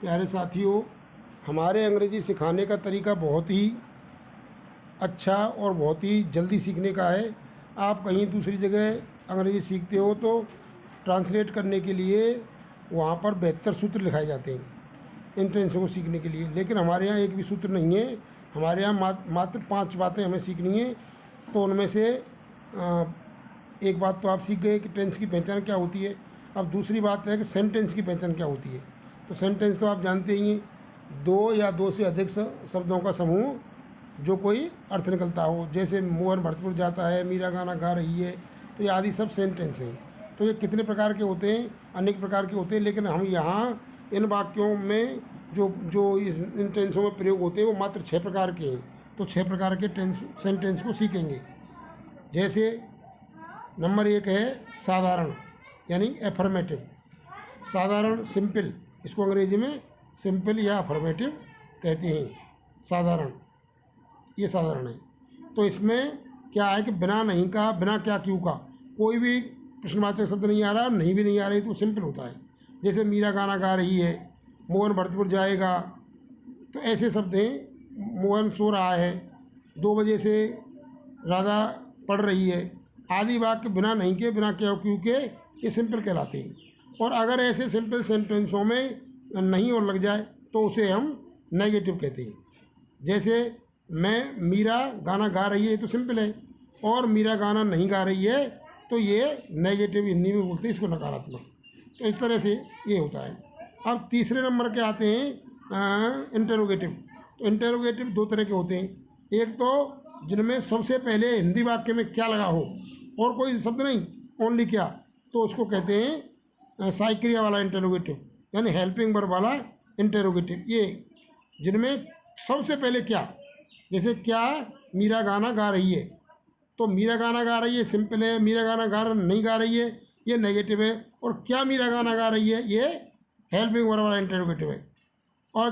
प्यारे साथियों, हमारे अंग्रेज़ी सिखाने का तरीका बहुत ही अच्छा और बहुत ही जल्दी सीखने का है। आप कहीं दूसरी जगह अंग्रेज़ी सीखते हो तो ट्रांसलेट करने के लिए वहाँ पर 72 सूत्र लिखाए जाते हैं इन टेंसों को सीखने के लिए, लेकिन हमारे यहाँ एक भी सूत्र नहीं है। हमारे यहाँ मात्र 5 बातें हमें सीखनी है। तो उनमें से एक बात तो आप सीख गए कि टेंस की पहचान क्या होती है। अब दूसरी बात है कि सेंटेंस की पहचान क्या होती है। तो सेंटेंस तो आप जानते ही हैं, 2 या 2 से अधिक शब्दों का समूह जो कोई अर्थ निकलता हो। जैसे मोहन भरतपुर जाता है, मीरा गाना गा रही है, तो ये आदि सब सेंटेंस हैं। तो ये कितने प्रकार के होते हैं? अनेक प्रकार के होते हैं, लेकिन हम यहाँ इन वाक्यों में जो इन टेंसों में प्रयोग होते हैं वो मात्र 6 प्रकार के हैं। तो 6 प्रकार के सेंटेंस को सीखेंगे। जैसे नंबर 1 है साधारण, यानी एफर्मेटिव। साधारण, सिंपल, इसको अंग्रेजी में सिंपल या अफर्मेटिव कहते हैं। साधारण, ये साधारण है। तो इसमें क्या है कि बिना नहीं का, बिना क्या क्यों का कोई भी प्रश्नवाचक शब्द नहीं आ रहा, नहीं भी नहीं आ रही, तो सिंपल होता है। जैसे मीरा गाना गा रही है, मोहन भरतपुर जाएगा, तो ऐसे शब्द हैं। मोहन सो रहा है, 2 बजे से राधा पढ़ रही है, आदि वाक्य बिना नहीं के, बिना क्या क्यों के, ये सिंपल कहलाते हैं। और अगर ऐसे सिंपल सेंटेंसों में नहीं और लग जाए तो उसे हम नेगेटिव कहते हैं। जैसे मीरा गाना गा रही है, ये तो सिंपल है, और मीरा गाना नहीं गा रही है, तो ये नेगेटिव हिंदी में बोलते हैं इसको, नकारात्मक। तो इस तरह से ये होता है। अब तीसरे नंबर के आते हैं इंटरोगेटिव। तो इंटरोगेटिव 2 तरह के होते हैं। एक तो जिनमें सबसे पहले हिंदी वाक्य में क्या लगा हो और कोई शब्द नहीं, ओनली क्या, तो उसको कहते हैं साइक्रिया वाला इंटरोगेटिव, यानी हेल्पिंग वर्ब वाला इंटरोगेटिव। ये जिनमें सबसे पहले क्या, जैसे क्या मीरा गाना गा रही है, तो मीरा गाना गा रही है सिंपल है, मीरा गाना नहीं गा रही है ये नेगेटिव है, और क्या मीरा गाना गा रही है ये हेल्पिंग वर्ब वाला इंटरोगेटिव है। और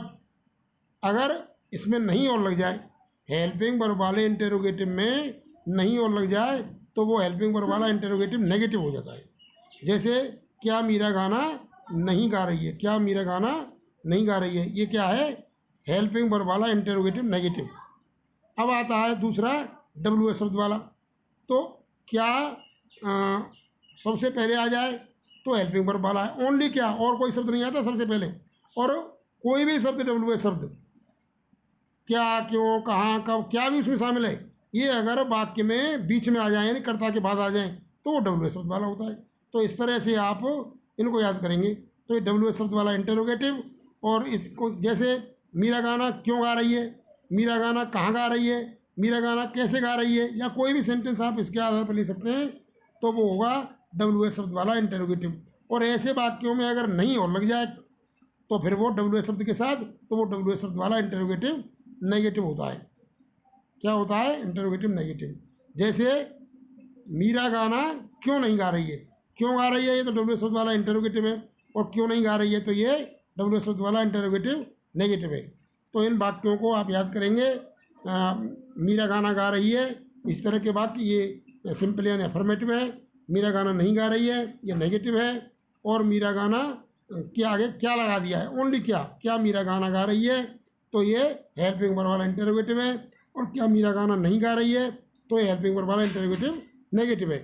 अगर इसमें नहीं और लग जाए, हेल्पिंग वर्ब वाले इंटरोगेटिव में नहीं और लग जाए, तो वो हेल्पिंग वर्ब वाला इंटरोगेटिव नेगेटिव हो जाता है। जैसे क्या मीरा गाना नहीं गा रही है, क्या मीरा गाना नहीं गा रही है, ये क्या है, हेल्पिंग वर्ब वाला इंटरोगेटिव नेगेटिव। अब आता है दूसरा WH शब्द वाला। तो क्या सबसे पहले आ जाए तो हेल्पिंग वर्ब वाला है, ओनली क्या, और कोई शब्द नहीं आता सबसे पहले, और कोई भी शब्द WH शब्द, क्या, क्यों, कहाँ, कब, क्या भी उसमें शामिल है, ये अगर वाक्य में बीच में आ जाए, यानी कर्ता के बाद आ जाए, तो वो WH शब्द वाला होता है। तो इस तरह से आप इनको याद करेंगे। तो ये WH शब्द वाला इंटरोगेटिव। और इसको जैसे मीरा गाना क्यों गा रही है, मीरा गाना कहाँ गा रही है, मीरा गाना कैसे गा रही है, या कोई भी सेंटेंस आप इसके आधार पर लिख सकते हैं, तो वो होगा WH शब्द वाला इंटरोगेटिव। और ऐसे वाक्यों में अगर नहीं और लग जाए तो फिर वो WH शब्द के साथ, तो वो WH शब्द वाला इंटरोगेटिव नेगेटिव होता है। क्या होता है, इंटरोगेटिव नेगेटिव। जैसे मीरा गाना क्यों नहीं गा रही है, क्यों गा रही है ये तो WH शब्द वाला इंटरोगेटिव है, और क्यों नहीं गा रही है तो ये WH शब्द वाला इंटरोगेटिव नेगेटिव है। तो इन वाक्यों को आप याद करेंगे। मीरा गाना गा रही है, इस तरह के वाक्य ये सिंपल यानी अफर्मेटिव है। मीरा गाना नहीं गा रही है ये नेगेटिव है। और मीरा गाना के आगे क्या लगा दिया है, ओनली क्या मीरा गाना गा रही है, तो ये हेल्पिंग वर्ब वाला इंटरोगेटिव है। और क्या मीरा गाना नहीं गा रही है, तो ये हेल्पिंग वर्ब वाला इंटरोगेटिव नेगेटिव है।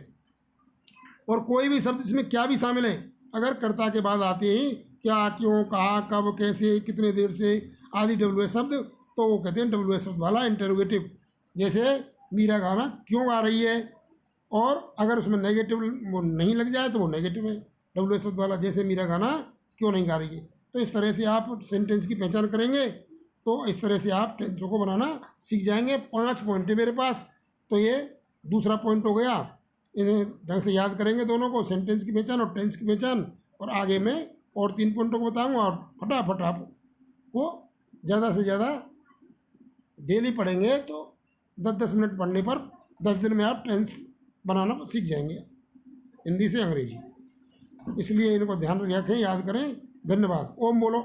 और कोई भी शब्द इसमें क्या भी शामिल है, अगर कर्ता के बाद आते हैं क्या, क्यों, कहाँ, कब, कैसे, कितने देर से आदि WH शब्द, तो वो कहते हैं WH शब्द वाला इंटरोगेटिव। जैसे मीरा गाना क्यों गा रही है, और अगर उसमें नेगेटिव वो नहीं लग जाए तो वो नेगेटिव है WH शब्द वाला। जैसे मीरा गाना क्यों नहीं गा रही है। तो इस तरह से आप सेंटेंस की पहचान करेंगे, तो इस तरह से आप टेंसों को बनाना सीख जाएंगे। 5 पॉइंट है मेरे पास, तो ये दूसरा पॉइंट हो गया। इन्हें ढंग से याद करेंगे दोनों को, सेंटेंस की पहचान और टेंस की पहचान। और आगे मैं और 3 पॉइंटों को बताऊंगा, और फटाफट आपको ज़्यादा से ज़्यादा डेली पढ़ेंगे तो 10-10 मिनट पढ़ने पर 10 दिन में आप टेंस बनाना सीख जाएंगे, हिंदी से अंग्रेजी। इसलिए इनको ध्यान रखें, याद करें। धन्यवाद। ओम बोलो।